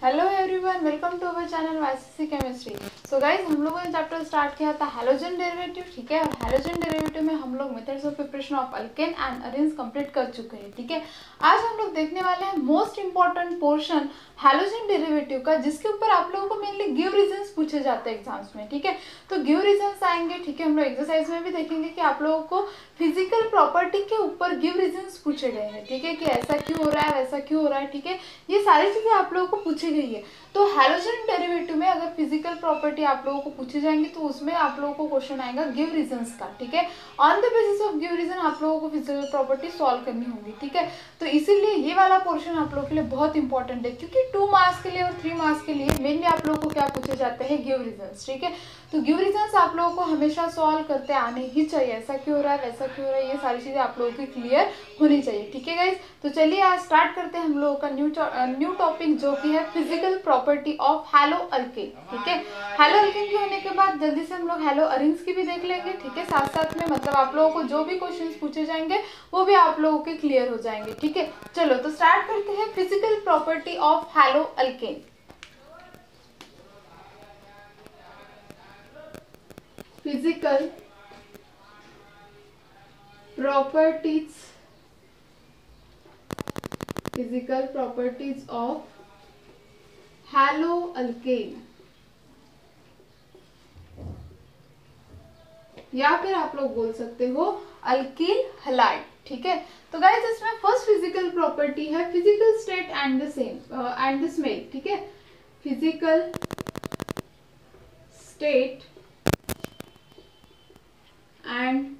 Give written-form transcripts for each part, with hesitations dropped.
Hello everyone, welcome to our channel YCC chemistry. So guys, हम लोगों ने chapter start किया था हैलोजन डेरिवेटिव, ठीक है। और हैलोजन डेरिवेटिव में हम लोग methods of preparation of alkane and arenes complete कर चुके हैं, ठीक है। आज हम लोग देखने वाले हैं most important portion halogen derivative का, जिसके ऊपर आप लोगों को मेनली गिव रीजंस पूछे जाते हैं एग्जाम्स में, ठीक है। तो गिव रीजंस आएंगे, ठीक है। हम लोग एक्सरसाइज में भी देखेंगे कि आप लोगों को फिजिकल प्रॉपर्टी के ऊपर गिव रीजंस पूछे गए हैं, ठीक है, कि ऐसा क्यों हो रहा है, वैसा क्यों हो रहा है, ठीक है। ये सारी चीजें आप लोगों को पूछी गई है। तो हैलोजन डेरिवेटिव में अगर फिजिकल प्रॉपर्टी आप लोगों को पूछी जाएंगी तो उसमें आप लोगों को क्वेश्चन आएगा गिव रीजंस का, ठीक है। On the basis of give reason आप लोगों को फिजिकल प्रॉपर्टी सॉल्व करनी होगी, ठीक है। तो इसीलिए ये वाला पोर्शन आप लोगों के लिए बहुत इंपॉर्टेंट है, क्योंकि 2 मार्क्स के लिए और 3 मार्क्स के लिए मेनली आप लोगों को क्या पूछे जाते हैं, गिव रीजंस, ठीक है। तो गिव रीजंस आप लोगों को हमेशा सॉल्व करते आने ही चाहिए। ऐसा क्यों हो रहा है, वैसा क्यों हो रहा है, ये सारी चीजें आप लोगों की क्लियर होनी चाहिए, ठीक है गाइज। तो चलिए आज स्टार्ट करते हैं हम लोगों का न्यू टॉपिक, जो कि है physical property of hello alkane, ठीक है। हैलो अल्केन के होने के बाद जल्दी से हम लोग हैलो अरेन्स की भी देख लेंगे, ठीक है। साथ साथ में मतलब आप लोगों को जो भी क्वेश्चंस पूछे जाएंगे वो भी आप लोगों के क्लियर हो जाएंगे, ठीक है। चलो तो स्टार्ट करते हैं physical property of hello alkane. Physical properties of hello alkane, या फिर आप लोग बोल सकते हो अल्किल हैलाइड, ठीक है। तो गाइस, इसमें फर्स्ट फिजिकल प्रॉपर्टी है physical state and the smell, ठीक है। फिजिकल स्टेट एंड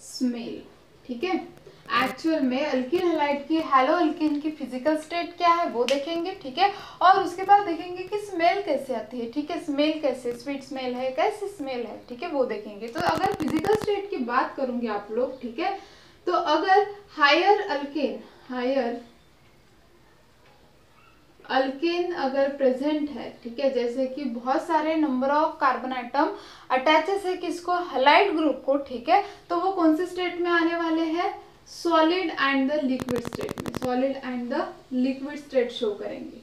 स्मेल, ठीक है। एक्चुअल में अल्किल हैलाइड की हैलो अल्केन की फिजिकल स्टेट क्या है वो देखेंगे, ठीक है। और उसके बाद देखेंगे कि स्मेल कैसे आती है, ठीक है। स्मेल कैसे, स्वीट स्मेल है, कैसे स्मेल है, ठीक है, वो देखेंगे। तो अगर फिजिकल स्टेट की बात करूंगी आप लोग, ठीक है, तो अगर हायर अल्केन अगर प्रेजेंट है, ठीक है, जैसे कि बहुत सारे number of carbon item attaches है किसको, हैलाइड ग्रुप को, ठीक है। तो वो कौन से स्टेट में आने वाले हैं, solid and the liquid state में, solid and the liquid state show करेंगे,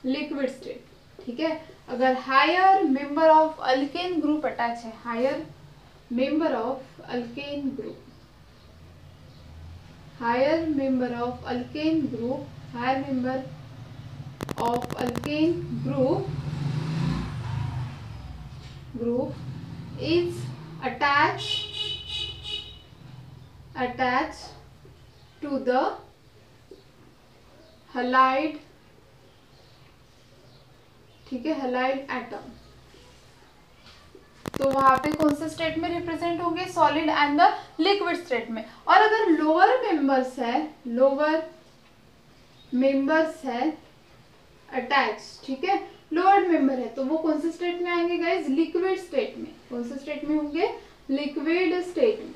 लिक्विड स्टेट, ठीक है। अगर higher member of alkane group attach है, higher member of alkane group, higher member of alkane group, higher member of alkane group is attached to the halide, ठीक है, halide atom. तो वहां पे कौन से स्टेट में रिप्रेजेंट होंगे, solid and the liquid state में। और अगर लोअर मेंबर्स है अटैच, ठीक है, लोअर मेंबर है, तो वो कौन से स्टेट में आएंगे गाइज, लिक्विड स्टेट में। कौन से स्टेट में होंगे, लिक्विड स्टेट में।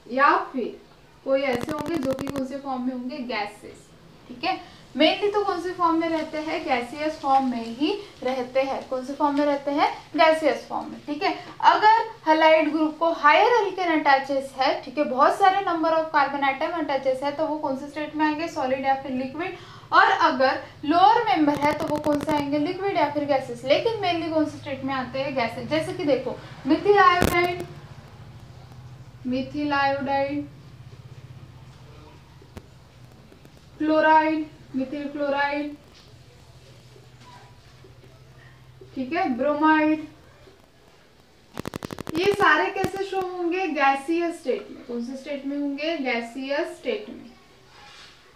या फिर कोई ऐसे होंगे जो कि कौन से फॉर्म में होंगे, गैसेस, ठीक है। मेनली तो कौन से फॉर्म में रहते हैं, गैसियस फॉर्म में ही रहते हैं। कौन से फॉर्म में रहते हैं, गैसियस फॉर्म में, ठीक है। अगर हैलाइड ग्रुप को हायर अल्केन अटैचेस है, ठीक है, बहुत सारे number of carbon item attaches है, तो वो कौन से स्टेट में आएंगे, सॉलिड या फिर लिक्विड। और अगर लोअर मेंबर है तो वो कौन से आएंगे, लिक्विड या फिर गैसेस। लेकिन मेनली कौन से स्टेट में आते हैं, गैसेस। जैसे कि देखो, Mithil iodide, chloride, Mithil chloride, ठीक है, ब्रोमाइड, ये सारे कैसे शो होंगे, गैसियस स्टेट में। कौन से स्टेट में होंगे, गैसियस स्टेट में।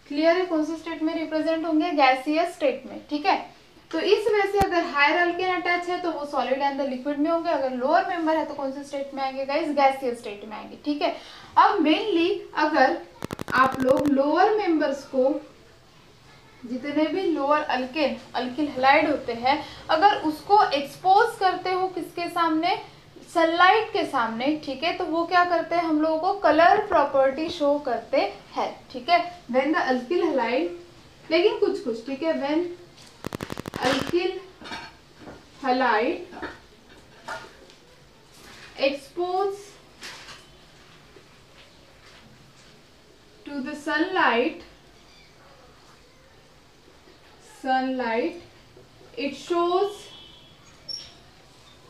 क्लियर है, कौन से स्टेट में रिप्रेजेंट होंगे, गैसियस स्टेट में, ठीक है। तो इस वजह से अगर हायर अल्केन अटैच है तो वो सॉलिड एंड द लिक्विड में होंगे। अगर लोअर मेंबर है तो कौन से स्टेट में आएंगे गाइस, गैसियस स्टेट में आएंगे, ठीक है। अब मेनली अगर आप लोग लोअर मेंबर्स को, जितने भी लोअर अल्किल हैलाइड होते हैं, अगर उसको एक्सपोज करते हो किसके सामने, सनलाइट के सामने, ठीक है, तो वो क्या करते हैं, हम लोगों को कलर प्रॉपर्टी शो करते हैं, ठीक है, व्हेन द अल्किल हैलाइड। लेकिन कुछ, ठीक है, when alkyl halide expose to the sunlight, sunlight it shows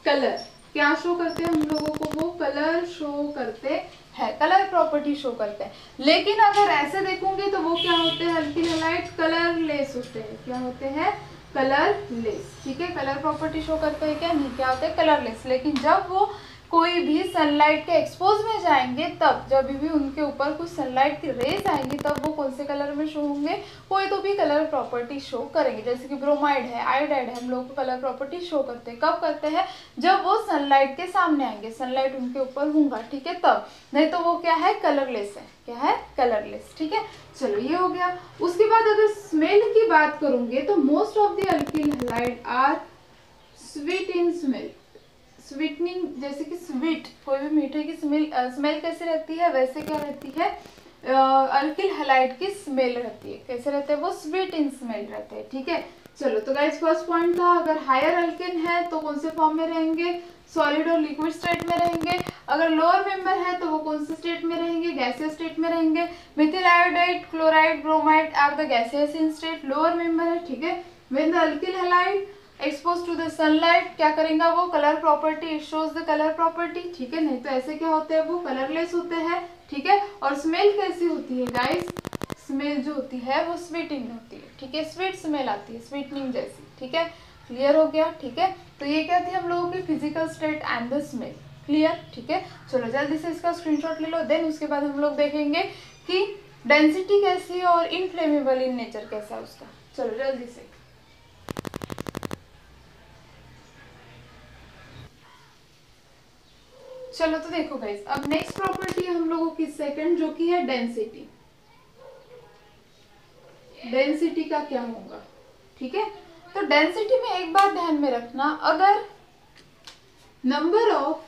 colour. क्या शो करते हैं हम लोगों को, वो कलर शो करते हैं, कलर प्रॉपर्टी शो करते हैं। लेकिन अगर ऐसे देखोगे तो वो क्या होते हैं, अल्किल हैलाइड कलरलेस होते हैं। क्या होते हैं, कलरलेस। ठीक है, कलर प्रॉपर्टी शो करते हैं क्या, नहीं, क्या होते हैं, कलरलेस। लेकिन जब वो कोई भी सनलाइट के एक्सपोज में जाएंगे, तब जब भी उनके ऊपर कुछ सनलाइट की रेज आएंगी, तब वो कौन से कलर में शो होंगे, कोई तो भी कलर प्रॉपर्टी शो करेंगे। जैसे कि ब्रोमाइड है, आयोडाइड है, हम लोग को कलर प्रॉपर्टी शो करते हैं। कब करते हैं, जब वो सनलाइट के सामने आएंगे, सनलाइट उनके ऊपर होगा, ठीक है, तब। नहीं तो वो क्या है, कलरलेस है। क्या है, कलरलेस। ठीक है, चलो ये हो गया। उसके बाद अगर स्मेल की बात करूंगे तो most of the alkyl halide are sweet in smell. Sweetening, जैसे कि स्वीट, कोई भी मीठे की स्मेल कैसे रहती है, वैसे क्या रहती है, अल्किल हैलाइड की स्मेल रहती है। कैसे रहते हैं वो, स्वीट इन स्मेल रहते हैं। ठीक है, चलो तो गाइस फर्स्ट पॉइंट था, अगर हायर अल्केन है तो कौन से फॉर्म में रहेंगे, सॉलिड और लिक्विड स्टेट में रहेंगे। अगर लोअर मेंबर है तो वो कौन से स्टेट में रहेंगे, गैसियस स्टेट में रहेंगे। Methyl iodide, chloride, bromide are the gaseous in state, lower member है। ठीक है, when the alkyl halide expose to the sunlight, क्या करेंगे वो, colour property, it shows the colour property. ठीक है, नहीं तो ऐसे क्या होते हैं, वो कलरलेस होते हैं। ठीक है, और स्मेल कैसी होती है गाइस, स्मेल जो होती है वो स्वीटिंग होती है। ठीक है, स्वीट स्मेल आती है, स्वीटनिंग जैसी। ठीक है, क्लियर हो गया। ठीक है, तो ये क्या थी हम लोगों की physical state and the smell. Clear. ठीक है, चलो जल्दी से इसका स्क्रीनशॉट ले लो। देन उसके बाद हम लोग देखेंगे कि डेंसिटी कैसी है और इनफ्लेमेबल इन नेचर कैसा है उसका। चलो जल्दी से। चलो तो देखो गाइस, अब नेक्स्ट प्रॉपर्टी हम लोगों की सेकंड, जो कि है डेंसिटी। डेंसिटी का क्या होगा, ठीक है, तो डेंसिटी में एक बात ध्यान में रखना, अगर number of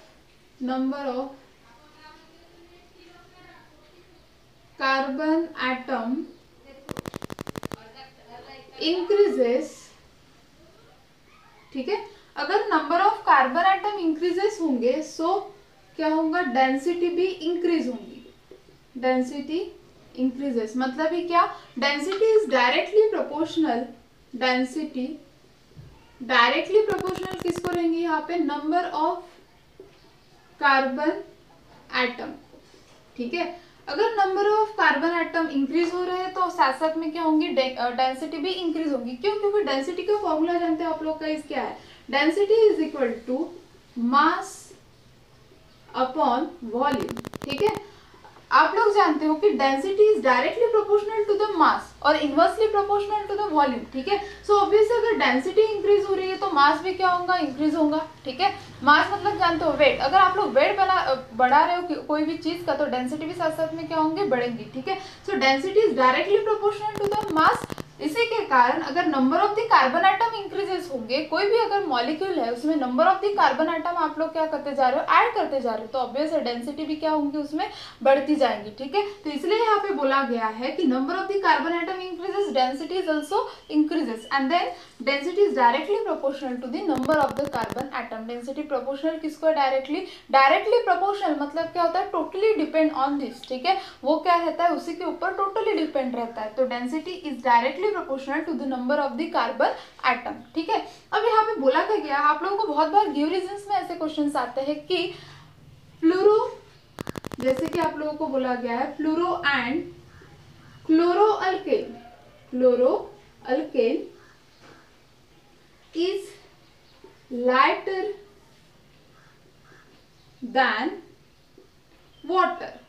carbon atom increases, ठीक है, अगर number of carbon atom increases होंगे, सो क्या होगा, डेंसिटी भी इंक्रीज होंगी। डेंसिटी इंक्रीजेस मतलब ही क्या, density is directly proportional, density directly proportional किसको रहेंगी यहाँ पे, नंबर ऑफ कार्बन एटम। ठीक है, अगर number of carbon atom increase हो रहे हैं तो साथ साथ में क्या होंगी, डेंसिटी भी इंक्रीज होगी। क्यों, क्योंकि डेंसिटी का फॉर्मूला जानते हैं आप लोग का, इस क्या है, density is equal to mass upon volume. ठीक है, आप लोग जानते हो कि density is directly proportional to the mass और inversely proportional to the volume. ठीक है, सो ऑब्वियसली अगर डेंसिटी इंक्रीज हो रही है तो मास भी क्या होगा, इंक्रीज होगा। ठीक है, मास मतलब जानते हो वेट, अगर आप लोग वेट बढ़ा रहे हो कोई भी चीज का, तो डेंसिटी भी साथ साथ में क्या होंगे, बढ़ेंगी। ठीक है, so density is directly proportional to the mass. इसी के कारण अगर number of the carbon atom increases होंगे, कोई भी अगर मॉलिक्यूल है उसमें number of the carbon atom आप लोग क्या करते जा रहे हो, ऐड करते जा रहे हो, तो ऑब्वियस है डेंसिटी भी क्या होंगी, उसमें बढ़ती जाएंगी। ठीक है, तो इसलिए यहाँ पे बोला गया है कि number of the carbon atom increases, density is also increases, and then density is directly proportional to the number of the carbon atom. Density proportional किसको है, डायरेक्टली प्रोपोर्शनल मतलब क्या होता है, टोटली डिपेंड ऑन दिस। ठीक है, वो क्या रहता है, उसी के ऊपर टोटली डिपेंड रहता है। तो density is directly proportional to the number of the carbon atom. ठीक है, अब यहाँ पे बोला क्या गया, आप लोगों को बहुत बार गिव रीजंस में ऐसे क्वेश्चंस आते हैं कि फ्लोरो, जैसे कि आप लोगों को बोला गया है fluoro and chloro alkane, chloro alkane is lighter than water.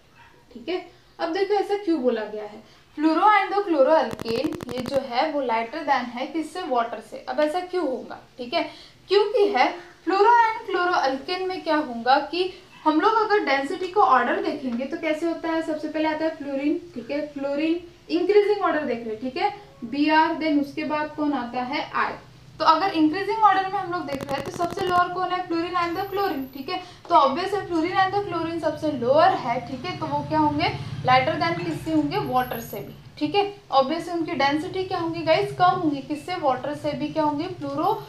ठीक है, अब देखो ऐसा क्यों बोला गया है, fluoro and the chloro alkane ये जो है वो लाइटर देन है किससे, वाटर से। अब ऐसा क्यों होगा, ठीक है, क्योंकि है फ्लोरो एंड क्लोरो अल्केन में क्या होगा कि हम लोग अगर डेंसिटी को ऑर्डर देखेंगे तो कैसे होता है, सबसे पहले आता है फ्लोरीन। ठीक है, फ्लोरीन इंक्रीजिंग ऑर्डर देख रहे हैं, ठीक है, Br, देन उसके बाद कौन आता है, I। तो अगर इंक्रीजिंग ऑर्डर में हम लोग देख रहे हैं तो सबसे लोअर कौन है, फ्लोरीन एंड द क्लोरीन। ठीक है, तो ऑब्वियस है फ्लोरीन एंड द क्लोरीन सबसे लोअर है। ठीक है, तो वो क्या होंगे, लाइटर देन किससे होंगे, वाटर से भी। ठीक है, ऑब्वियस उनकी डेंसिटी क्या होंगी गाइस, कम होंगी, किससे, वाटर से भी क्या होंगी, फ्लोरो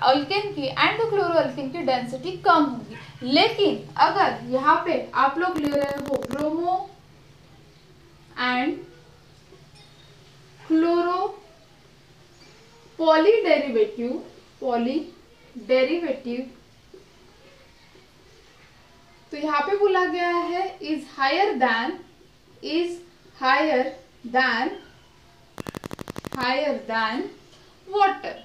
अल्केन की एंड क्लोरो अल्केन की डेंसिटी कम होगी। लेकिन अगर यहाँ पे आप लोग ले रहे हो ब्रोमो एंड क्लोरो पॉलीडेरिवेटिव तो यहाँ पे बोला गया है इज हायर देन वाटर,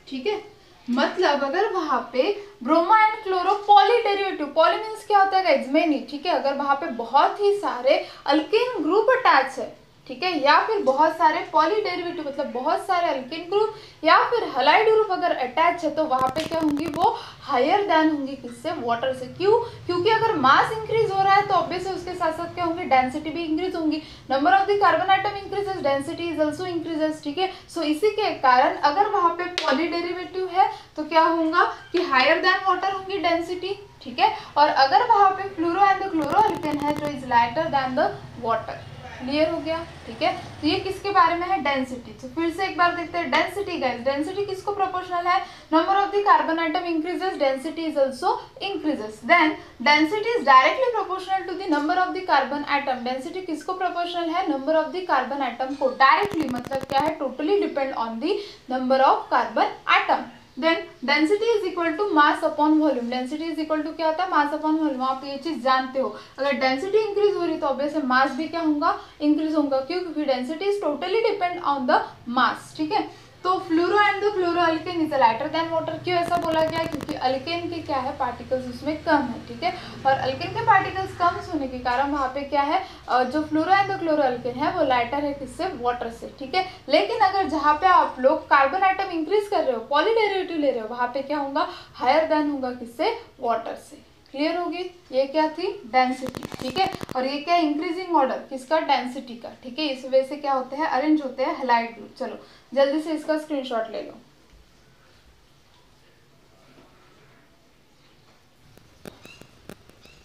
ठीक है। मतलब अगर वहां पे bromo and chloro polyderivative, poly means क्या होता है गाइस, मेनी, ठीक है। अगर वहां पे बहुत ही सारे अल्केन ग्रुप अटैच है, ठीक है, या फिर बहुत सारे पॉलीडेरिवेटिव मतलब बहुत सारे अल्केन ग्रुप या फिर हलाइड ग्रुप अगर अटैच है, तो वहां पे क्या होंगी, वो हायर देन होंगी, किससे, वाटर से। क्यों? क्योंकि अगर मास इंक्रीज हो रहा है तो ऑब्वियसली उसके साथ साथ क्या होंगे, डेंसिटी भी इंक्रीज होंगी। Number of the carbon atom increases, density is also increases, ठीक है। सो इसी के कारण अगर वहां पे पॉलीडेरिवेटिव है तो क्या होगा कि हायर देन वाटर होंगी डेंसिटी, ठीक है। और अगर वहां पे फ्लोरो एंड द क्लोरो अल्केन है जो is lighter then the water. Clear हो गया, ठीक है। तो ये किसके बारे में है, डेंसिटी। तो फिर से एक बार देखते हैं डेंसिटी गाइस। डेंसिटी किसको प्रोपोर्शनल है, number of the carbon atom increases, density is also increases. Then density is directly proportional to the number of the carbon atom. Density किसको प्रोपोर्शनल है, number of the carbon atom को। Directly मतलब क्या है, totally depend on the number of carbon atom. Then density is equal to mass upon volume. Density is equal to क्या होता है, मास upon volume. आप ये चीज जानते हो, अगर डेंसिटी इंक्रीज हो रही तो ऑब्वियसली मास भी क्या होगा, इंक्रीज होगा। क्यों? क्योंकि density is totally depend on the mass, ठीक है। तो fluoro and the chloro alkane is lighter than water. क्यों ऐसा बोला गया, क्योंकि अल्केन के क्या है, पार्टिकल्स उसमें कम है, ठीक है। और अल्केन के पार्टिकल्स कम होने के कारण वहाँ पे क्या है, जो फ्लोरो एंड द क्लोरो अल्केन है वो लाइटर है, किससे, वाटर से, ठीक है। लेकिन अगर जहाँ पे आप लोग कार्बन आइटम इंक्रीज कर रहे हो, पॉलीडेरिवेटिव ले रहे हो, वहाँ पे क्या होगा, हायर देन होगा, किससे, वाटर से। क्लियर होगी, ये क्या थी, डेंसिटी, ठीक है। और ये क्या, इंक्रीजिंग ऑर्डर किसका, डेंसिटी का, ठीक है। इस वजह से क्या होते हैं, अरेंज होते हैं हैलाइड ग्रुप। चलो जल्दी से इसका स्क्रीनशॉट ले लो।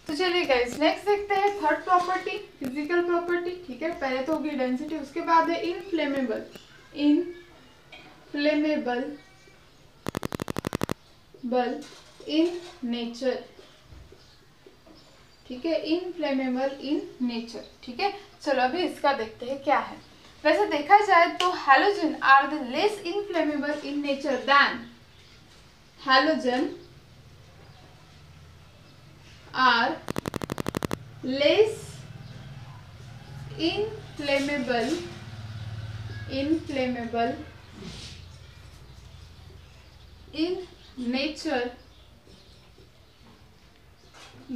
तो चलिए गाइस नेक्स्ट देखते हैं थर्ड प्रॉपर्टी, फिजिकल प्रॉपर्टी, ठीक है। पहले तो होगी डेंसिटी, उसके बाद है इनफ्लेमेबल इन नेचर, ठीक है। इनफ्लेमेबल इन नेचर, ठीक है। चलो अभी इसका देखते हैं क्या है। वैसे देखा जाए तो halogen are the less inflammable in nature than inflammable in nature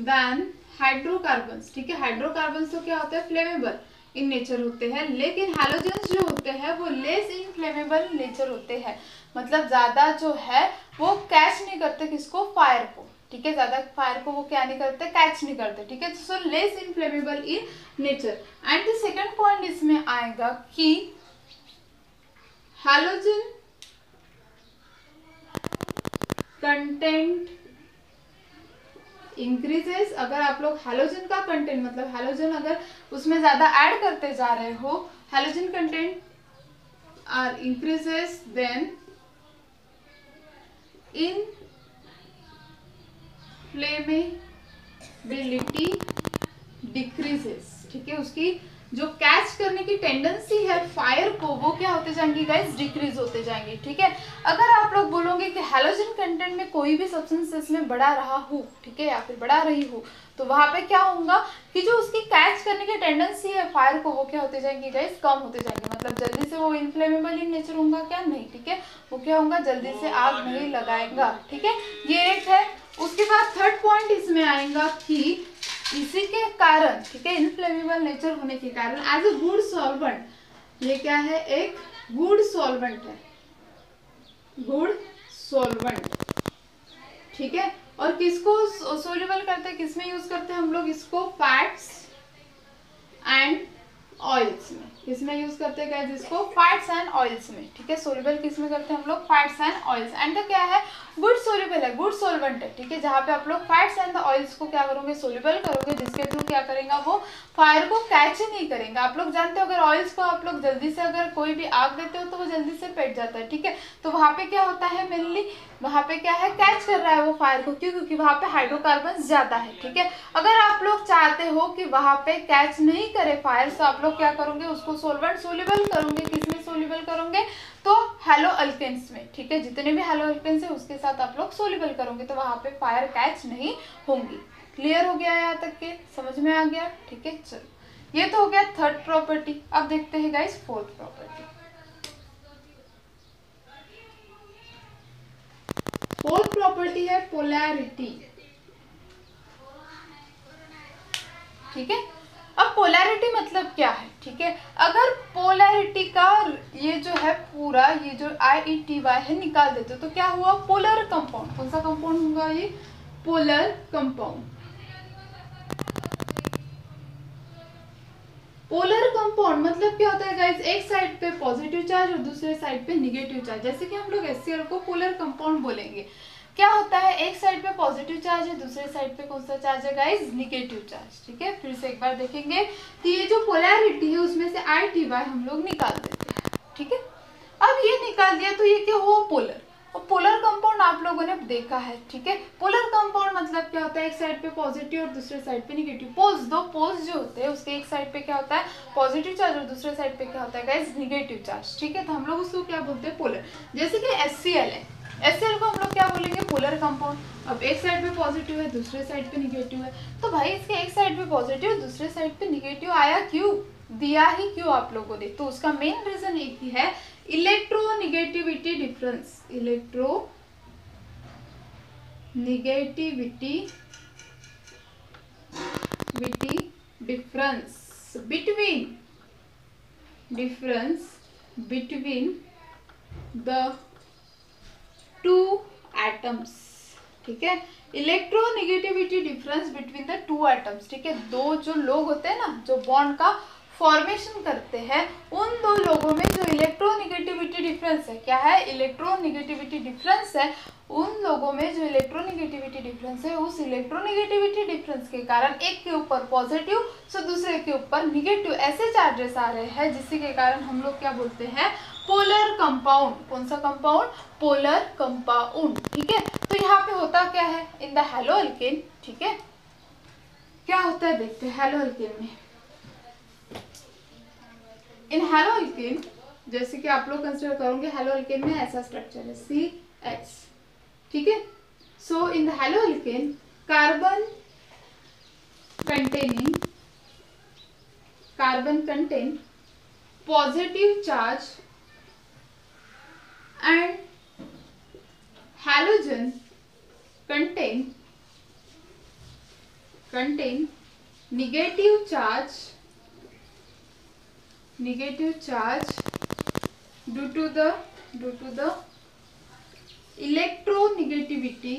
than hydrocarbons, ठीक है। हाइड्रोकार्बन्स तो क्या होता है, फ्लेमेबल इन नेचर होते हैं, लेकिन हैलोजेंस जो होते हैं वो लेस इनफ्लेमेबल इन नेचर होते हैं। मतलब ज्यादा जो है वो कैच नहीं करते किसको, फायर को, ठीक है। ज्यादा फायर को वो क्या नहीं करते, कैच नहीं करते, ठीक है। So less inflammable in nature. And the second point इसमें आएगा कि हैलोजन कंटेंट इंक्रीजेस। अगर आप लोग हैलोजन का कंटेंट मतलब हैलोजन अगर उसमें ज्यादा ऐड करते जा रहे हो, halogen content are increases, then inflammability decreases, ठीक है। उसकी जो कैच करने की टेंडेंसी है फायर को, वो क्या होते जाएंगी गाइस, डिक्रीज होते जाएंगे, ठीक है। अगर आप लोग बोलोगे कि हैलोजन कंटेंट में कोई भी सब्सटेंस इसमें बढ़ा रहा हो, ठीक है, या फिर बढ़ा रही हो, तो वहां पे क्या होगा कि जो उसकी कैच करने की टेंडेंसी है फायर को, वो क्या होते जाएंगी गाइस, कम होते जाएंगे। मतलब जल्दी से वो इनफ्लेमेबल इन नेचर होगा क्या, नहीं, ठीक है। वो क्या होगा, जल्दी से आग नहीं लगाएगा, ठीक है। ये एक है। उसके बाद थर्ड पॉइंट इसमें आएगा कि इसी के कारण, ठीक है, इनफ्लेमेबल नेचर होने के कारण एज ए गुड सॉल्वेंट, ये क्या है, एक गुड सॉल्वेंट है, गुड सॉल्वेंट, ठीक है। और किसको सोल्यूबल करते हैं, किसमें यूज करते हैं हम लोग इसको, फैट्स एंड ऑयल्स में। किसमें यूज करते हैं गाइस इसको, फैट्स एंड ऑयल्स में, ठीक है। सोल्यूबल किसमें करते हैं हम लोग, फैट्स एंड ऑयल्स। एंड क्या है, गुड सोल्यूबल है, गुड सॉल्वेंट है, ठीक है। जहाँ पे आप लोग फैट्स एंड ऑयल्स को क्या करोगे, सोल्यूबल करोगे, जिसके थ्रू क्या करेगा, वो फायर को कैच ही नहीं करेंगे। आप लोग जानते हो अगर ऑयल्स को आप लोग जल्दी से अगर कोई भी आग देते हो तो वो जल्दी से पेट जाता है, ठीक है। तो वहाँ पे क्या होता है, मेनली वहाँ पे क्या है, कैच कर रहा है वो फायर को। क्यों? क्योंकि वहाँ पे हाइड्रोकार्बन ज्यादा है, ठीक है। अगर आप लोग चाहते हो कि वहाँ पे कैच नहीं करे फायर, तो आप लोग क्या करोगे, उसको सोल्वेंट सोल्यूबल करोगे। किसमें सोल्यूबल करोगे, तो हेलो अल्केन्स में, ठीक है, जितने भी हेलो अल्केन्स है उसके साथ आप लोग सोल्यूबल करोगे तो वहां पे फायर कैच नहीं होंगी। क्लियर हो गया यहाँ तक के, समझ में आ गया, ठीक है। चलो ये तो हो गया थर्ड प्रॉपर्टी। अब देखते हैं guys fourth property. Fourth property है पोलैरिटी, ठीक है। अब पोलैरिटी मतलब क्या है, ठीक है। अगर पोलैरिटी का ये जो है पूरा ये जो IETY है निकाल देते तो क्या हुआ, पोलर कंपाउंड। कौन सा कंपाउंड होगा ये, पोलर कंपाउंड। पोलर कंपाउंड मतलब क्या होता है गाइस, एक साइड पे पॉजिटिव चार्ज और दूसरे साइड पे निगेटिव चार्ज। जैसे कि हम लोग HCl को पोलर कंपाउंड बोलेंगे, क्या होता है, एक साइड पे पॉजिटिव चार्ज है, दूसरे साइड पे कौन सा चार्ज है गाइस, निगेटिव चार्ज, ठीक है। फिर से एक बार देखेंगे कि ये जो पोलैरिटी है उसमें से ITY हम लोग निकाल देते हैं, ठीक है। अब ये निकाल दिया तो ये क्या हुआ, पोलर। और पोलर कंपाउंड आप लोगों ने देखा है, ठीक है। पोलर कंपाउंड मतलब क्या होता है, एक साइड पे पॉजिटिव और दूसरे साइड पे निगेटिव। दो पोल्स जो होते हैं उसके एक साइड पे क्या होता है, पॉजिटिव चार्ज और दूसरे साइड पे क्या होता है गाइस, निगेटिव चार्ज, ठीक है। तो हम लोग उसको क्या बोलते हैं, पोलर। जैसे कि HCl है, HCl को हम लोग क्या बोलेंगे, पोलर कंपाउंड। अब एक साइड पे पॉजिटिव है, दूसरे साइड पे निगेटिव है, तो भाई इसके एक साइड पे पॉजिटिव दूसरे साइड पे निगेटिव आया क्यों, दिया ही क्यों आप लोगों ने, तो उसका मेन रीजन एक ही है, electronegativity difference. Electronegativity difference between the two atoms, ठीक है। Electronegativity difference between the two atoms, ठीक है। दो जो लोग होते हैं ना, जो बॉन्ड का फॉर्मेशन करते हैं, उन दो लोगों में जो इलेक्ट्रोनिगेटिविटी डिफरेंस है, क्या है, इलेक्ट्रोनिगेटिविटी डिफरेंस है, उन लोगों में जो इलेक्ट्रोनिगेटिविटी डिफरेंस है, उस इलेक्ट्रोनिगेटिविटी डिफरेंस के कारण एक के ऊपर पॉजिटिव तो दूसरे के ऊपर निगेटिव ऐसे चार्जेस आ रहे हैं, जिसके के कारण हम लोग क्या बोलते हैं, पोलर कंपाउंड। कौन सा कंपाउंड, पोलर कंपाउंड, ठीक है। तो यहाँ पे होता क्या है, इन द हेलो अल्केन, ठीक है, क्या होता है देखते हैं हेलो अल्केन में। इन हेलो अल्केन, जैसे कि आप लोग कंसिडर करोगे हेलो अल्केन में ऐसा स्ट्रक्चर है CH, ठीक है। So in the haloalkane carbon contain positive charge and halogen contain negative charge due to the electronegativity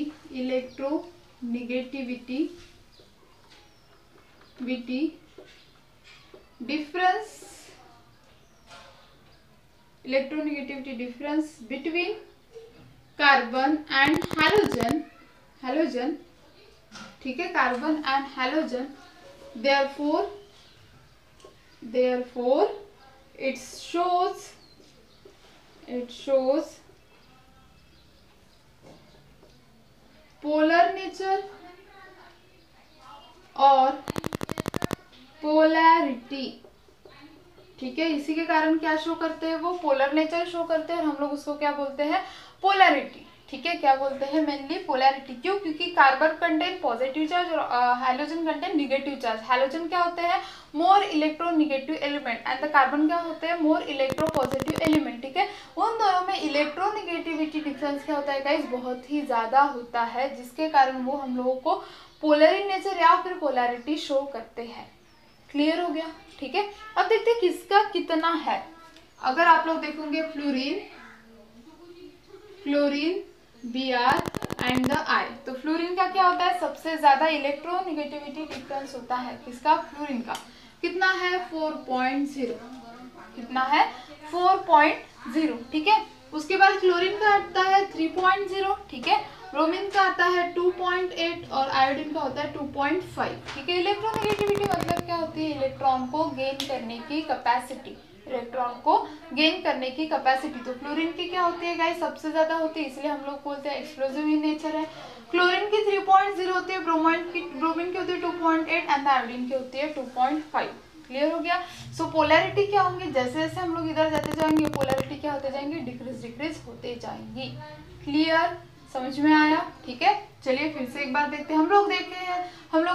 difference between carbon and halogen, ठीक है, carbon and halogen. therefore it shows polar nature और polarity, ठीक है। इसी के कारण क्या show करते हैं, वो पोलर नेचर शो करते हैं और हम लोग उसको क्या बोलते हैं, पोलैरिटी, ठीक है। क्या बोलते हैं, मेनली पोलैरिटी। क्यों, क्योंकि कार्बन कंटेन पॉजिटिव चार्ज और halogen contain negative charge. Halogen क्या होते हैं, more electronegative element and the carbon क्या होते हैं, मोर इलेक्ट्रो पॉजिटिव एलिमेंट, ठीक है। उन दोनों में इलेक्ट्रोनिगेटिविटी डिफरेंस क्या होता है गाइस, बहुत ही ज्यादा होता है, जिसके कारण वो हम लोगों को पोलर इन नेचर या फिर पोलैरिटी शो करते हैं। क्लियर हो गया, ठीक है। अब देखते हैं किसका कितना है। अगर आप लोग देखोगे fluorine Br and the I, तो फ्लोरीन का क्या होता है, सबसे ज्यादा इलेक्ट्रोनिगेटिविटी डिफरेंस होता है किसका, फ्लोरीन का। कितना है, 4.0, कितना है, 4.0, ठीक है। उसके बाद क्लोरीन का आता है 3.0, ठीक है। ब्रोमीन का आता है 2.8 और आयोडीन का होता है 2.5, ठीक है। इलेक्ट्रोनिगेटिविटी मतलब क्या होती है, इलेक्ट्रॉन को गेन करने की कैपेसिटी, तो फ्लोरीन की क्या होती है गाइस, सबसे ज्यादा होती है, इसलिए हम लोग बोलते हैं एक्सप्लोसिव इन नेचर है। क्लोरीन की 3.0 होती है, ब्रोमीन की होती है 2.8 एंड आयोडीन की होती है 2.5, क्लियर हो गया। सो पोलैरिटी क्या होंगे, जैसे जैसे हम लोग इधर जाते जाएंगे पोलैरिटी क्या होते जाएंगे, डिक्रीज होते जाएंगी। क्लियर, समझ में आया, ठीक है। चलिए फिर से एक बार देखते हैं। हम लोगों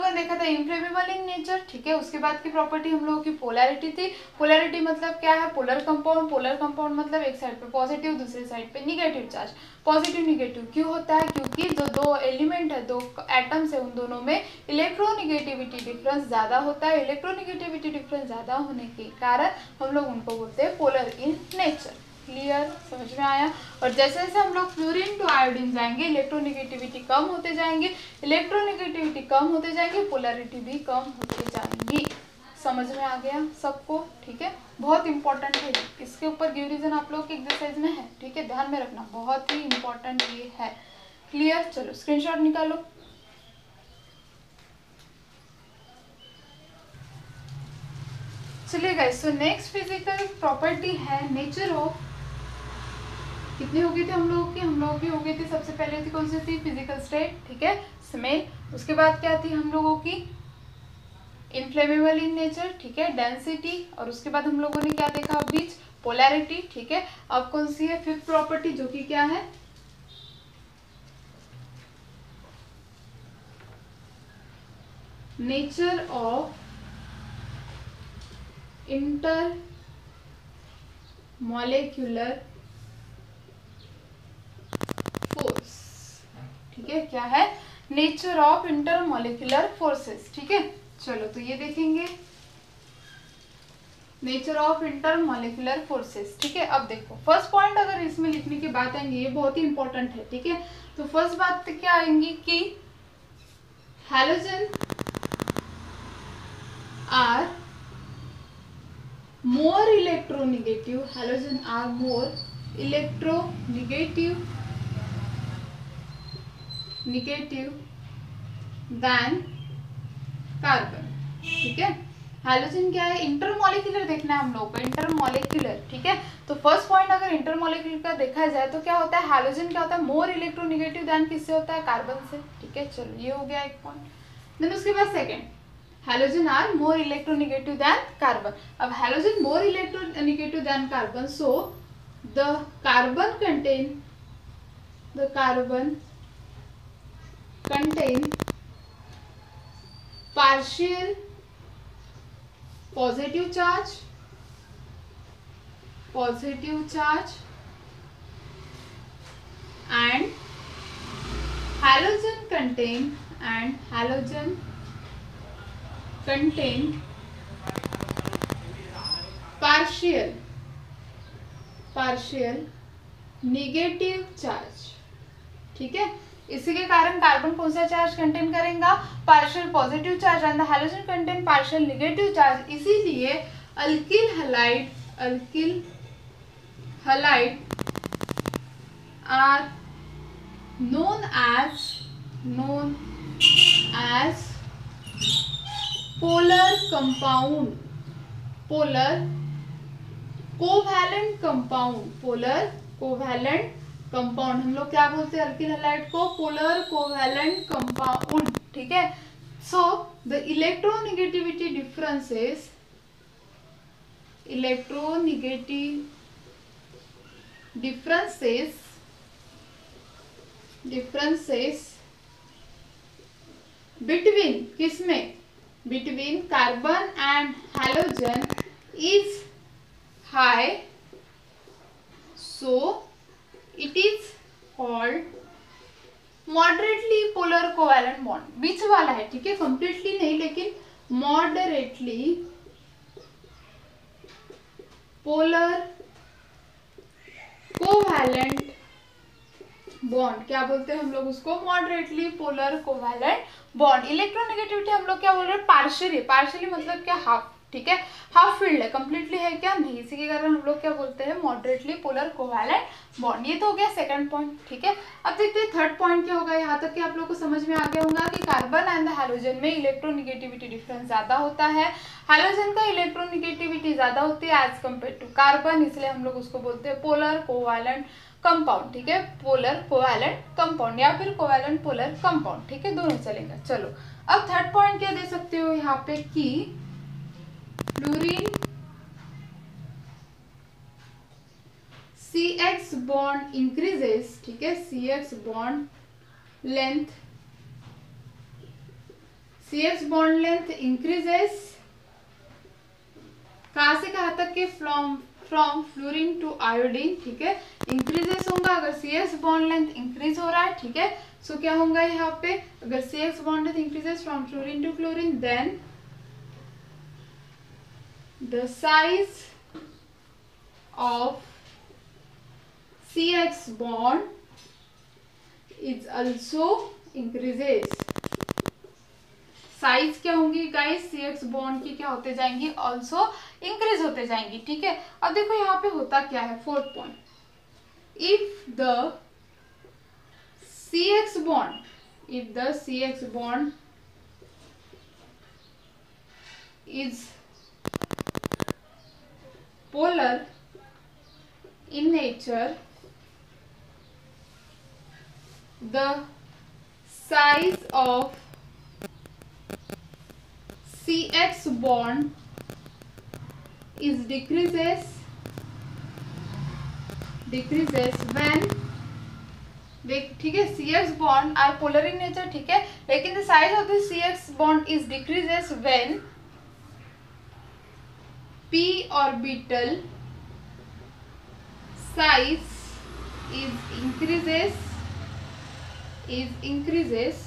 ने देखा था इनफ्लेमेबल इन नेचर, ठीक है। उसके बाद की प्रॉपर्टी हम लोगों की पोलैरिटी थी। पोलैरिटी मतलब क्या है, पोलर कंपाउंड मतलब एक साइड पे पॉजिटिव दूसरे साइड पे निगेटिव चार्ज। पॉजिटिव निगेटिव क्यों होता है, क्योंकि जो दो एलिमेंट है, दो एटम्स है, उन दोनों में इलेक्ट्रोनिगेटिविटी डिफरेंस ज्यादा होता है। इलेक्ट्रोनिगेटिविटी डिफरेंस ज्यादा होने के कारण हम लोग उनको बोलते हैं पोलर इन नेचर। क्लियर, समझ में आया। और जैसे जैसे हम लोग फ्लोरीन टू आयोडीन जाएंगे इलेक्ट्रोनिगेटिविटी कम होते जाएंगे, पोलैरिटी भी कम होते जाएंगी। समझ में आ गया सबको, ठीक है। बहुत इंपॉर्टेंट है, इसके ऊपर गिव रीजन आप लोग के एक्सरसाइज में है, ठीक है, ध्यान में रखना, बहुत ही इंपॉर्टेंट ये है। क्लियर, चलो स्क्रीनशॉट निकालो। चलिए guys, so next physical property है नेचर ऑफ, कितने हो गए थे हम लोगों की हो गई थी, सबसे पहले थी कौन सी थी, फिजिकल स्टेट, ठीक है, स्मेल। उसके बाद क्या थी हम लोगों की, इनफ्लेमेबल इन नेचर, ठीक है, डेंसिटी। और उसके बाद हम लोगों ने क्या देखा बीच, पोलैरिटी, ठीक है। अब कौन सी है फिफ्थ प्रॉपर्टी, जो कि क्या है, nature of inter molecular force, ठीक है, क्या है, nature of inter molecular forces, ठीक है। चलो तो ये देखेंगे nature of inter molecular forces, ठीक है। अब देखो फर्स्ट पॉइंट अगर इसमें लिखने की बात आएंगी, ये बहुत ही इंपॉर्टेंट है, ठीक है। तो फर्स्ट बात तो क्या आएंगी कि halogen are more electronegative, halogen are more electronegative than carbon, ठीक है। हैलोजन क्या है, इंटरमॉलिक्यूलर देखना है हम लोग को, इंटरमॉलिक्यूलर, ठीक है। तो फर्स्ट पॉइंट अगर इंटरमॉलिक्यूलर का देखा जाए तो क्या होता है, हैलोजन क्या होता है, मोर इलेक्ट्रोनिगेटिव देन किससे होता है, कार्बन से, ठीक है। चलो ये हो गया एक पॉइंट। देन उसके बाद second, halogen are more electronegative than carbon. अब halogen more electronegative than carbon, so the carbon contain partial positive charge and halogen contain partial negative charge, ठीक है। इसी के कारण कार्बन कौन सा चार्ज कंटेन करेगा, partial positive charge, and the halogen contain partial negative charge. इसीलिए alkyl halide are known as polar covalent compound, हम लोग क्या बोलते हैं अल्किल हैलाइड को, पोलर कोवैलेंट कंपाउंड, ठीक है। So the electronegativity differences between किसमें, between carbon and halogen is high, so it is called moderately polar covalent bond, बीच वाला है, ठीक है, completely नहीं लेकिन moderately polar कोवैलेंट बॉन्ड, क्या बोलते हैं हम लोग उसको, moderately polar covalent bond. Electronegativity हम लोग क्या बोल रहे हैं, पार्शियली मतलब क्या, हाफ, ठीक है, हाफ फील्ड है, कंप्लीटली है क्या नहीं, इसी के कारण हम लोग क्या बोलते हैं, मॉडरेटली पोलर कोवैलेंट बॉन्ड। ये तो हो गया सेकंड पॉइंट, ठीक है। अब देखते हैं थर्ड पॉइंट क्या होगा। यहाँ तक कि आप लोग को समझ में आ गया होगा कि कार्बन एंड द हैलोजन में इलेक्ट्रोनिगेटिविटी डिफरेंस ज्यादा होता है, हैलोजन का इलेक्ट्रोनिगेटिविटी ज्यादा होती है एज कम्पेयर टू कार्बन, इसलिए हम लोग उसको बोलते हैं पोलर कोवैलेंट कंपाउंड, ठीक है, पोलर कोवैलेंट कंपाउंड या फिर कोवैलेंट पोलर कंपाउंड, ठीक है, दोनों चलेगा। चलो अब थर्ड पॉइंट क्या दे सकते हो यहाँ पे कि फ्लोरीन CX बॉन्ड इंक्रीजेस, ठीक है, CX बॉन्ड लेंथ इंक्रीजेस, कहां से कहां तक के, फ्रॉम फ्लोरीन टू आयोडीन, ठीक है, इंक्रीजेस होगा अगर CX बॉन्ड लेंथ इंक्रीज हो रहा है, ठीक है। सो क्या होगा यहाँ पे, अगर CX bond length increases from fluorine to chlorine, then the size of CX bond is also increases। Size क्या होंगी गाइस, CX बॉन्ड की क्या होते जाएंगी, ऑल्सो इंक्रीज होते जाएंगी, ठीक है। अब देखो यहाँ पे होता क्या है, fourth point, if the CX bond is polar in nature, the size of CX bond is decreases when, देख ठीक है, CX bond are polar in nature, ठीक है, लेकिन the size of the CX bond is decreases when p orbital size increases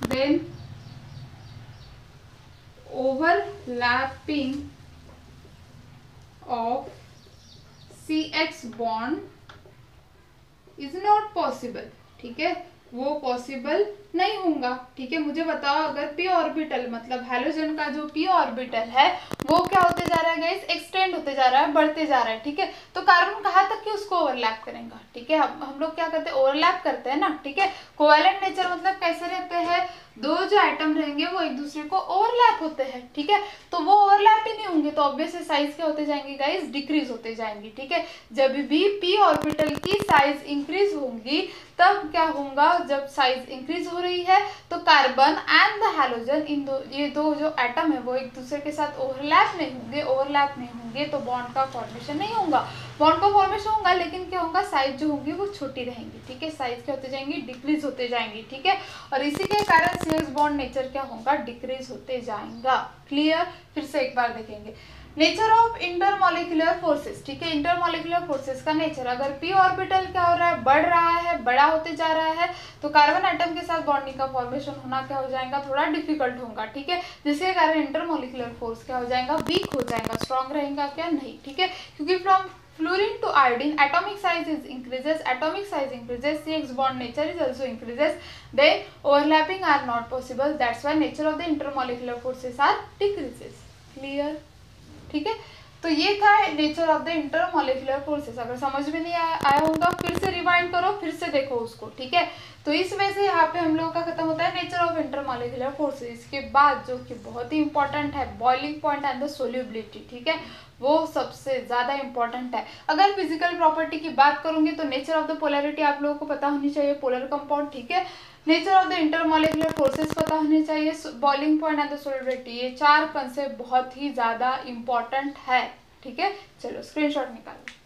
when overlapping of CX bond is not possible, ठीक है, वो possible नहीं होगा, ठीक है। मुझे बताओ, अगर p ऑर्बिटल मतलब हैलोजन का जो p ऑर्बिटल है वो क्या होते जा रहा है गाइस, एक्सटेंड होते जा रहा है, बढ़ते जा रहा है, ठीक है। तो कार्बन कहाँ तक कि उसको ओवरलैप करेगा, ठीक है। हम लोग क्या करते हैं, ओवरलैप करते हैं ना, ठीक है। कोवैलेंट नेचर मतलब कैसे रहते हैं, दो जो एटम रहेंगे वो एक दूसरे को ओवरलैप होते हैं, ठीक है। तो वो ओवरलैप ही नहीं होंगे तो ऑब्वियसली साइज क्या होते जाएंगे गाइस, डिक्रीज होते जाएंगे, ठीक है। जब भी p ऑर्बिटल की साइज इंक्रीज होंगी तब क्या होगा, जब साइज इंक्रीज हो रही है तो कार्बन एंड द हैलोजन, ये दो जो एटम है वो एक दूसरे के साथ ओवरलैप नहीं होंगे तो बॉन्ड का फॉर्मेशन नहीं होगा। बॉन्ड का फॉर्मेशन होगा लेकिन क्या होगा, साइज जो होंगी वो छोटी रहेंगी, ठीक है। साइज क्या होते जाएंगी, डिक्रीज होते जाएंगी, ठीक है। और इसी के कारण CX बॉन्ड नेचर क्या होगा, डिक्रीज होते जाएगा। क्लियर, फिर से एक बार देखेंगे, नेचर ऑफ इंटरमॉलिक्यूलर फोर्सेस, ठीक है। इंटरमॉलिक्यूलर फोर्सेस का नेचर, अगर p ऑर्बिटल क्या हो रहा है, बढ़ रहा है, बड़ा होते जा रहा है तो कार्बन एटम के साथ बॉन्डिंग का फॉर्मेशन होना क्या हो जाएगा, थोड़ा डिफिकल्ट होगा, ठीक है। जिसके कारण इंटरमॉलिक्यूलर फोर्स क्या हो जाएगा, वीक हो जाएगा, स्ट्रॉन्ग रहेगा क्या, नहीं, ठीक है। क्योंकि from fluorine to iodine atomic size increases, CX bond nature is also increases, then overlapping are not possible, that's why nature of the intermolecular forces are decreases। clear, ठीक है। तो ये था nature of the intermolecular forces. अगर समझ में नहीं आया होगा फिर से रिवाइंड करो, फिर से देखो उसको, ठीक है। तो इस वजह से यहाँ पे हम लोगों का खत्म होता है नेचर ऑफ इंटरमॉलिक्यूलर फोर्सेस। इसके बाद जो कि बहुत ही इंपॉर्टेंट है, boiling point and the solubility, ठीक है, वो सबसे ज्यादा इंपॉर्टेंट है। अगर फिजिकल प्रॉपर्टी की बात करूंगी तो नेचर ऑफ द पोलैरिटी आप लोगों को पता होनी चाहिए, पोलर कंपाउंड, ठीक है। Nature of the intermolecular forces पता होने चाहिए, boiling point and the solubility, ये चार कंसेप्ट बहुत ही ज्यादा इंपॉर्टेंट है, ठीक है। चलो स्क्रीनशॉट निकालो।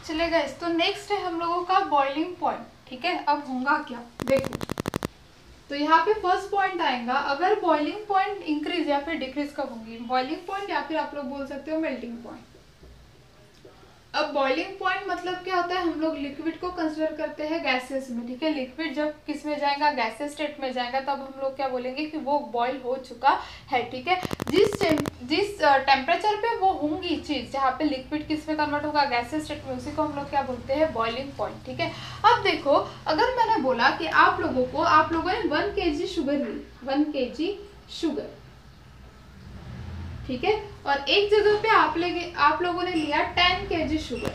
चलेगा इस, तो नेक्स्ट है हम लोगों का बॉइलिंग पॉइंट, ठीक है। अब होगा क्या, देखो, तो यहाँ पे फर्स्ट पॉइंट आएगा, अगर बॉइलिंग पॉइंट इंक्रीज या फिर डिक्रीज कब होंगी, बॉइलिंग पॉइंट या फिर आप लोग बोल सकते हो मेल्टिंग पॉइंट। अब बॉइलिंग पॉइंट मतलब क्या होता है, हम लोग लिक्विड को कंसिडर करते हैं गैसेस में, ठीक है। लिक्विड जब किस में जाएगा, गैसेस स्टेट में जाएगा, तब हम लोग क्या बोलेंगे कि वो बॉईल हो चुका है, ठीक है। जिस टेम्परेचर पे वो होंगी चीज, जहाँ पे लिक्विड किस में कन्वर्ट होगा, गैसेस स्टेट में, उसी को हम लोग क्या बोलते हैं, बॉइलिंग पॉइंट, ठीक है। अब देखो, अगर मैंने बोला कि आप लोगों ने 1 kg शुगर ली, 1 kg शुगर, ठीक है, और एक जगह पे आप लोगों ने लिया 10 kg शुगर,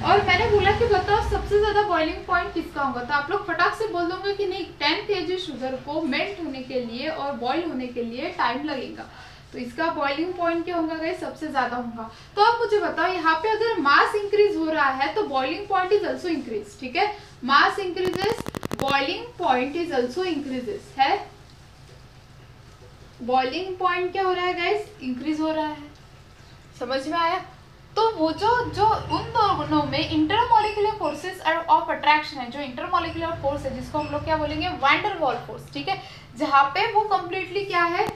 और मैंने बोला कि बताओ सबसे ज्यादा बॉइलिंग पॉइंट किसका होगा, तो आप लोग फटाक से बोल दोगे कि नहीं, 10 kg शुगर को मेल्ट होने के लिए और बॉईल होने के लिए टाइम लगेगा, तो इसका बॉइलिंग पॉइंट क्या होगा गाइस, सबसे ज्यादा होगा। तो अब मुझे बताओ, यहाँ पे अगर मास इंक्रीज हो रहा है तो boiling point is also increase, ठीक है। Mass increases boiling point is also increases है। बॉइलिंग पॉइंट क्या हो रहा है गाइस, इंक्रीज हो रहा है। समझ में आया। तो वो जो उन दोनों में इंटरमोलिकुलर फोर्सेस ऑफ अट्रैक्शन है, जो इंटरमोलिकुलर फोर्स है जिसको हम लोग क्या बोलेंगे, वैन डर वाल फोर्स, ठीक है, जहाँ पे वो कंप्लीटली क्या है,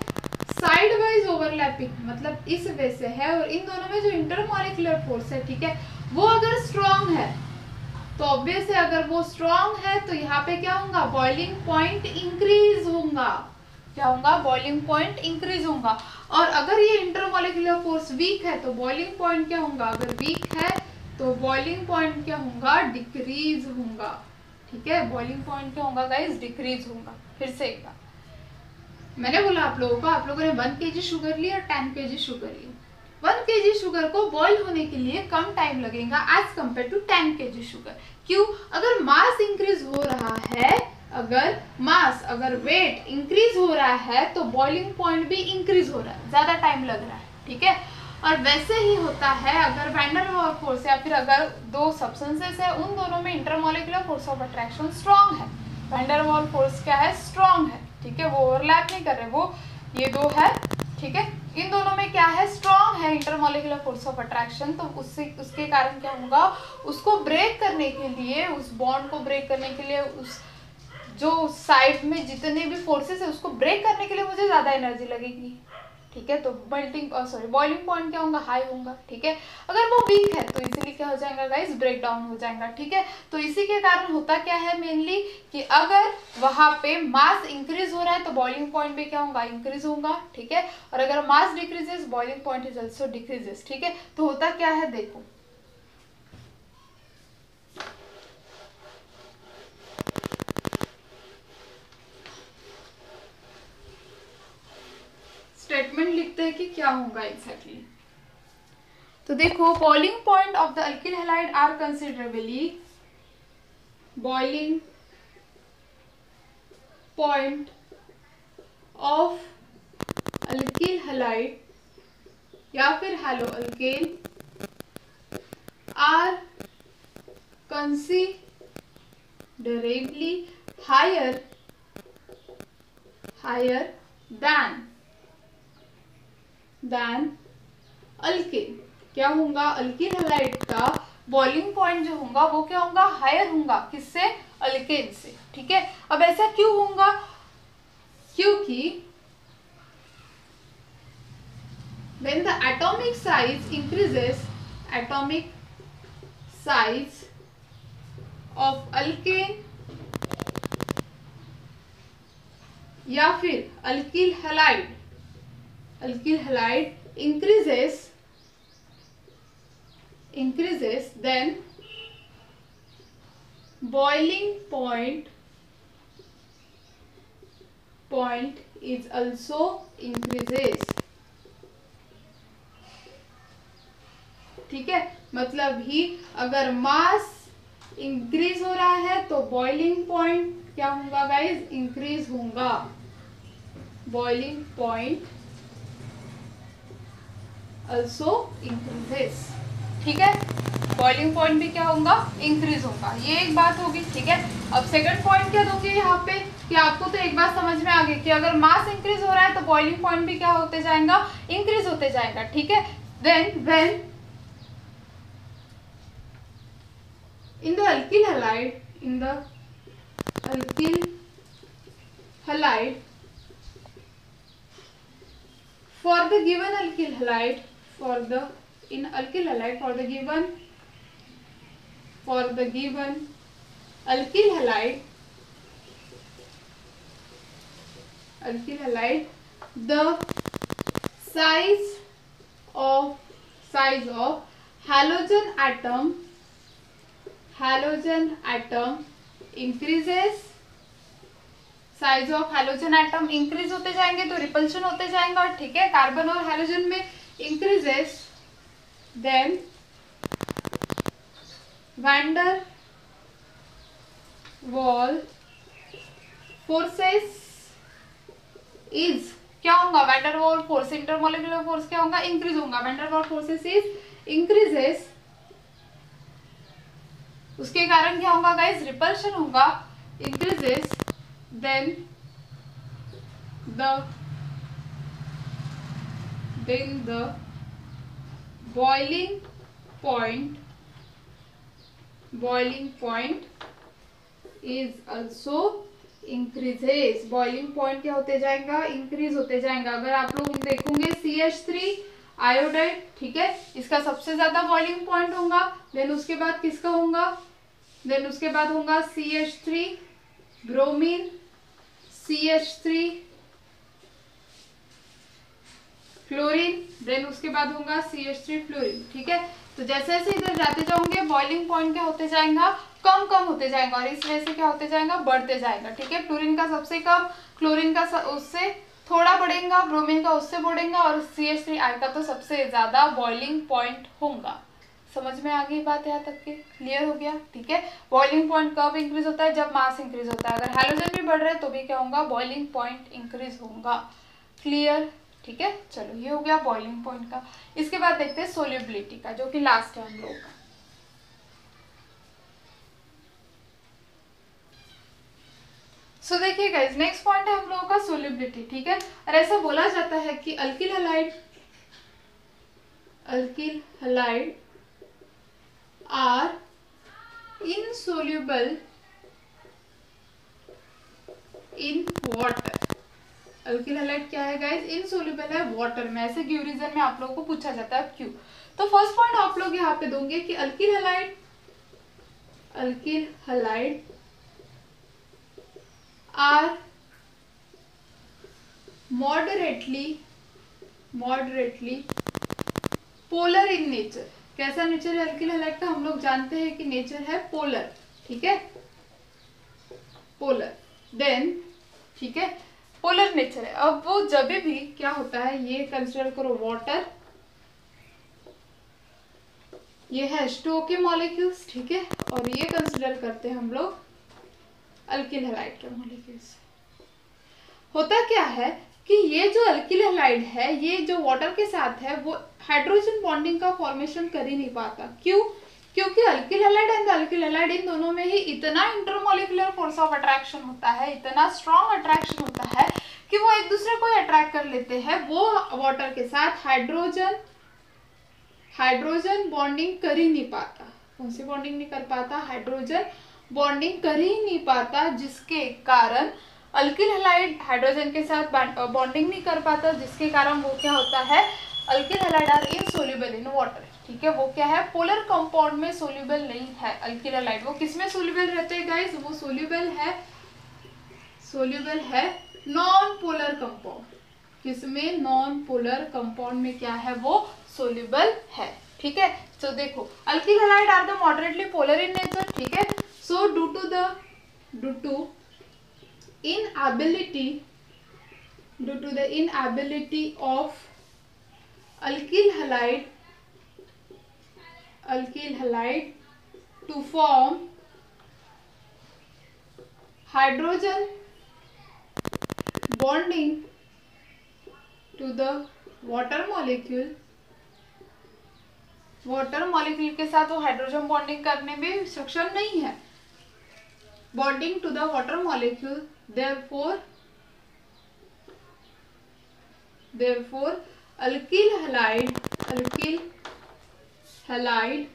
साइड वाइज ओवरलैपिंग, मतलब इस वे से है, और इन दोनों में जो इंटरमोलिकुलर फोर्स है, ठीक है, वो अगर स्ट्रॉन्ग है तो ऑब्वियस है, अगर वो स्ट्रॉन्ग है तो यहाँ पे क्या होगा, बॉइलिंग पॉइंट इंक्रीज होगा। क्या होगा, बॉइलिंग पॉइंट इंक्रीज होगा। और अगर ये इंटरमोलिकुलर फोर्स वीक है तो बॉइलिंग पॉइंट क्या होगा, अगर वीक है तो बॉइलिंग पॉइंट क्या होगा, डिक्रीज होगा। ठीक है, बॉइलिंग पॉइंट क्या होगा गाइस, डिक्रीज होगा। फिर से एक बार मैंने बोला आप लोगों को, आप लोगों ने 1 kg शुगर ली और 10 kg शुगर ली। 1 kg शुगर को बॉईल होने के लिए कम टाइम लगेगा as compare to 10 kg sugar. क्यों, अगर मास इंक्रीज हो रहा है, अगर वेट इंक्रीज हो रहा है तो बॉइलिंग पॉइंट भी इंक्रीज हो रहा है, ज्यादा टाइम लग रहा है। ठीक है, और वैसे ही होता है अगर वैन डर वाल फोर्स या फिर अगर दो सब्सटेंसेस है, उन दोनों में intermolecular force of attraction strong है। वैन डर वाल फोर्स क्या है, स्ट्रॉन्ग है। ठीक है, वो ओवरलैप नहीं कर रहे, वो ये दो है। ठीक है, इन दोनों में क्या है, स्ट्रॉन्ग है इंटरमोलिकुलर फोर्स ऑफ अट्रैक्शन। तो उसके कारण क्या होगा, उसको ब्रेक करने के लिए, उस बॉन्ड को ब्रेक करने के लिए, उस जो साइड में जितने भी फोर्सेस है उसको ब्रेक करने के लिए मुझे ज्यादा एनर्जी लगेगी। ठीक है, तो बॉइलिंग पॉइंट क्या होगा, हाई होगा। ठीक है, अगर वो वीक है तो इसीलिए क्या हो जाएगा गाइस, ब्रेक डाउन हो जाएगा। ठीक है, तो इसी के कारण होता क्या है मेनली कि अगर वहां पे मास इंक्रीज हो रहा है तो बॉइलिंग पॉइंट भी क्या होगा, इंक्रीज होगा। ठीक है, और अगर mass decreases, boiling point is also decreases. ठीक है, तो होता क्या है, देखो स्टेटमेंट लिखते हैं कि क्या होगा एग्जैक्टली। तो देखो, boiling point of the alkyl halide are considerably, boiling point of alkyl halide या फिर haloalkane are considerably higher than alkane. क्या होगा, अल्किल हैलाइड का बॉइलिंग पॉइंट जो होगा वो क्या होगा, हायर होगा, किससे, अल्केन से। ठीक है, अब ऐसा क्यों होगा, क्योंकि when the atomic size increases, atomic size of alkane या फिर alkyl halide increases then boiling point is also increases। ठीक है, मतलब ही अगर मास इंक्रीज हो रहा है तो बॉइलिंग पॉइंट क्या होगा गाइस, इंक्रीज होगा। Boiling point also increases. ठीक है, बॉइलिंग पॉइंट भी क्या होगा, इंक्रीज होगा। ये एक बात होगी। ठीक है, अब सेकंड पॉइंट क्या दोगे यहाँ पे कि आपको तो एक बात समझ में आ गई कि अगर मास इंक्रीज हो रहा है तो बॉइलिंग पॉइंट भी क्या होते जाएगा, इंक्रीज होते जाएगा। ठीक है, then in the alkyl halide for the given alkyl halide for the given alkyl halide the size of halogen atom increases। Size of halogen atom increase होते जाएंगे तो रिपल्शन होते जाएंगे। ठीक है, कार्बन और हैलोजन में इंक्रीजेस, देन वैन डर वाल फोर्सेस इज क्या होगा, van der Waals force, intermolecular force क्या होगा, इंक्रीज होगा। वैन डर वाल फोर्सेस इज इंक्रीजेस, उसके कारण क्या होगा गाइस, रिपल्शन होगा। increases, then the boiling point is also increases. Boiling point क्या होते जाएगा, इंक्रीज होते जाएगा. अगर आप लोग देखोगे CH3 आयोडाइड, ठीक है, इसका सबसे ज्यादा बॉइलिंग पॉइंट होगा. देन उसके बाद किसका होगा, देन उसके बाद होगा CH3 bromine, CH3 fluorine, then उसके बाद होगा CH3 फ्लोरीन. ठीक है, तो जैसे जैसे इधर जाते जाओगे बॉइलिंग पॉइंट क्या होते जाएगा, कम कम होते जाएगा और इस वजह से क्या होते जाएगा, बढ़ते जाएगा. ठीक है, फ्लोरीन का सबसे कम, क्लोरीन का उससे थोड़ा बढ़ेगा, ब्रोमीन का उससे बढ़ेगा और CH3 आई का तो सबसे ज्यादा बॉइलिंग पॉइंट होगा. समझ में आ गई बात, यहाँ तक के क्लियर हो गया. ठीक है, बॉइलिंग पॉइंट कब इंक्रीज होता है, जब मास इंक्रीज होता है. अगर हैलोजन भी बढ़ रहा है तो भी क्या होगा, बॉइलिंग पॉइंट इंक्रीज होगा. क्लियर. ठीक है, चलो ये हो गया बॉइलिंग पॉइंट का. इसके बाद देखते हैं सोल्यूबिलिटी का, जो कि लास्ट है हम लोग का. सो देखिए गाइस, नेक्स्ट पॉइंट है हम लोगों का सोल्यूबिलिटी. ठीक है, और ऐसा बोला जाता है कि alkyl halide are insoluble in water. Alkyl halide क्या है गाइस, इनसोल्यूबल है वाटर में. ऐसे क्यों रीजन में आप लोगों को पूछा जाता है, क्यों. तो फर्स्ट पॉइंट आप लोग यहाँ पे दोगे कि alkyl halide are moderately polar in nature. कैसा नेचर है अल्किल हैलाइड का, हम लोग जानते हैं कि नेचर है पोलर. ठीक है, पोलर. देन ठीक है, पोलर नेचर है. अब वो जब भी क्या होता है, ये कंसिडर करो वाटर, ये है H2O के मॉलिक्यूल्स. ठीक है, और ये कंसिडर करते हैं हम लोग अल्किल हैलाइड के मॉलिक्यूल्स. होता क्या है कि ये जो अल्किल हैलाइड है, ये जो वाटर के साथ है, वो हाइड्रोजन बॉन्डिंग का फॉर्मेशन कर ही नहीं पाता. क्यों, क्योंकि alkyl halide and alkyl halide इन दोनों में ही इतना इंटरमॉलिक्यूलर फोर्स ऑफ अट्रैक्शन होता है, इतना स्ट्रॉन्ग अट्रैक्शन होता है कि वो एक दूसरे को अट्रैक्ट कर लेते हैं. वो वाटर के साथ हाइड्रोजन बॉन्डिंग कर ही नहीं पाता. कौन सी बॉन्डिंग नहीं कर पाता, हाइड्रोजन बॉन्डिंग कर ही नहीं पाता, जिसके कारण अल्किल हैलाइड हाइड्रोजन के साथ बॉन्डिंग नहीं कर पाता, जिसके कारण वो क्या होता है, alkyl halide are insoluble in water. ठीक है, वो क्या है, पोलर कंपाउंड में सोल्यूबल नहीं है अल्किल हैलाइड. वो किसमें सोल्यूबल रहते हैं गाइस, वो सोल्यूबल है नॉन पोलर कंपाउंड. किसमें, नॉन पोलर कंपाउंड में क्या है, वो सोल्यूबल है. ठीक है, तो देखो alkyl halide are the moderately polar in nature. ठीक है, so due to the inability of alkyl halide to form hydrogen bonding to the water molecule के साथ वो हाइड्रोजन बॉन्डिंग करने में सक्षम नहीं है. Bonding to the water molecule, therefore alkyl halide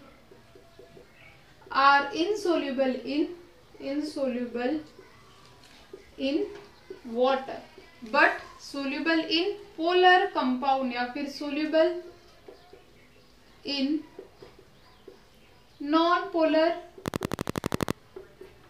are insoluble in water but soluble in polar compound या फिर soluble in non polar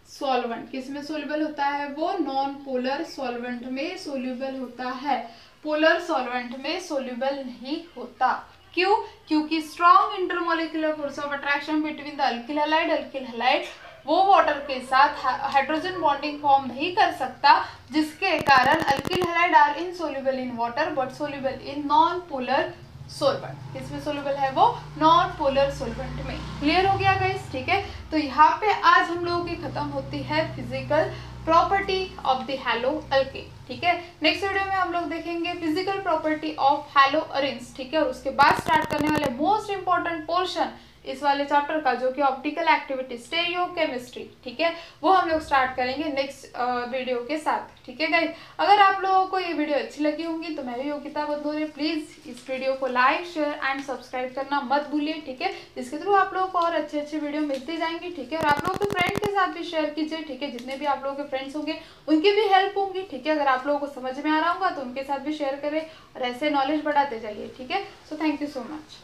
solvent. किसमें सोल्यूबल होता है, वो नॉन पोलर सॉल्वेंट में सोल्यूबल होता है. पोलर सॉल्वेंट में सोल्यूबल नहीं होता. क्यों, क्योंकि strong intermolecular force of attraction between the alkyl halide वो वाटर के साथ हाइड्रोजन बॉन्डिंग फॉर्म नहीं कर सकता, जिसके कारण alkyl halide are insoluble in water but soluble in non polar solvent. किसमें सोल्यूबल है, वो नॉन पोलर सोल्वेंट में. क्लियर हो गया गाइस. ठीक है, तो यहाँ पे आज हम लोगों की खत्म होती है physical property of the hello alkane. ठीक है, नेक्स्ट वीडियो में हम लोग देखेंगे physical property of hello arenes. ठीक है, और उसके बाद स्टार्ट करने वाले मोस्ट इंपॉर्टेंट पोर्शन इस वाले चैप्टर का, जो कि ऑप्टिकल एक्टिविटी स्टेरियोकेमिस्ट्री, ठीक है, वो हम लोग स्टार्ट करेंगे नेक्स्ट वीडियो के साथ, ठीक है गाइज। अगर आप लोगों को ये वीडियो अच्छी लगी होंगी तो मैं भी योगिता बंदोरे प्लीज इस वीडियो को लाइक शेयर एंड सब्सक्राइब करना मत भूलिए, ठीक है, जिसके थ्रू आप लोगों को और अच्छे अच्छे वीडियो मिलती जाएंगी, ठीक है। और आप लोगों के फ्रेंड के साथ भी शेयर कीजिए, ठीक है, जितने भी आप लोगों के फ्रेंड्स होंगे उनकी भी हेल्प होंगी, ठीक है। अगर आप लोगों को समझ में आ रहा होगा तो उनके साथ भी शेयर करें और ऐसे नॉलेज बढ़ाते जाइए, ठीक है। So thank you so much.